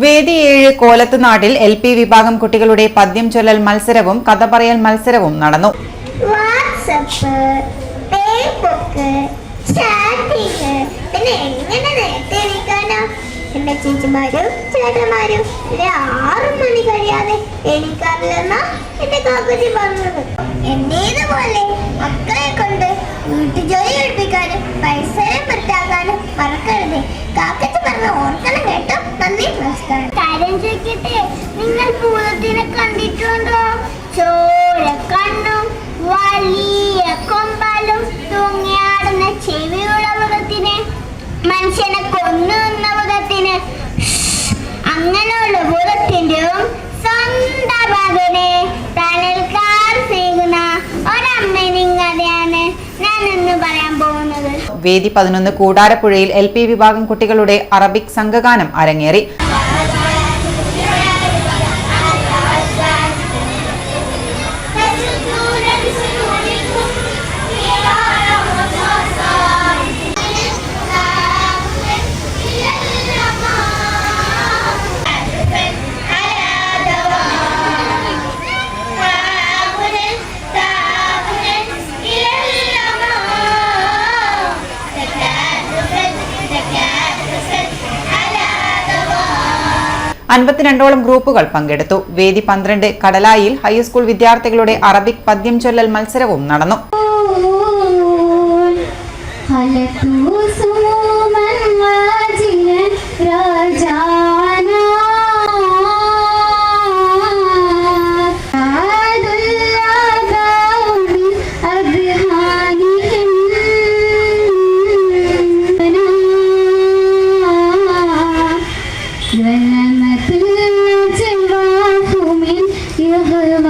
വേദി 7 കോലത്തുനാട്ടിൽ LP വിഭാഗം കുട്ടികളുടെ പദ്യം ചൊല്ലൽ മത്സരവും കഥ പറയൽ മത്സരവും നടന്നു. എന്റെ ചേച്ചിമാരും ചേട്ടന്മാരും 6 മണി കഴിയാതെ എണീക്കാറില്ലെന്നാ എന്റെ കാക്കുച്ചി പറഞ്ഞത്. എന്റേതുപോലെ മക്കളെ കൊണ്ട് വീട്ടുജോലി എടുപ്പിക്കാനും പരിസരം വൃത്തിയാക്കാനും മറക്കരുത്. കാക്കച്ചി പറഞ്ഞ ഓർക്കണം കേട്ടോ. നന്ദി, നമസ്കാരം. കാര്യം ചോദിക്കട്ടെ, നിങ്ങൾ ഭൂതത്തിനെ കണ്ടിട്ടുണ്ടോ? ചോര കണ്ണും വലിയ കൊമ്പാലും തൂങ്ങിയാടുന്ന ചെവിയുള്ള ഭൂതത്തിനെ, മനുഷ്യനെ കൊന്നുന്ന ഭൂതത്തിന്, അങ്ങനെയുള്ള ഭൂതത്തിന്റെയും സ്വന്തം മകനെ തണൽക്കാർ ചെയ്യുന്ന ഒരമ്മേനെയും കഥയാണ് ഞാൻ ഇന്ന് പറയാൻ പോകുന്നത്. വേദി 11 കൂടാരപ്പുഴയിൽ LP വിഭാഗം കുട്ടികളുടെ അറബിക് സംഘഗാനം അരങ്ങേറി. അൻപത്തിരണ്ടോളം ഗ്രൂപ്പുകൾ പങ്കെടുത്തു. വേദി 12 കടലായിൽ ഹൈസ്കൂൾ വിദ്യാർത്ഥികളുടെ അറബിക് പദ്യം ചൊല്ലൽ മത്സരവും നടന്നു. يغرب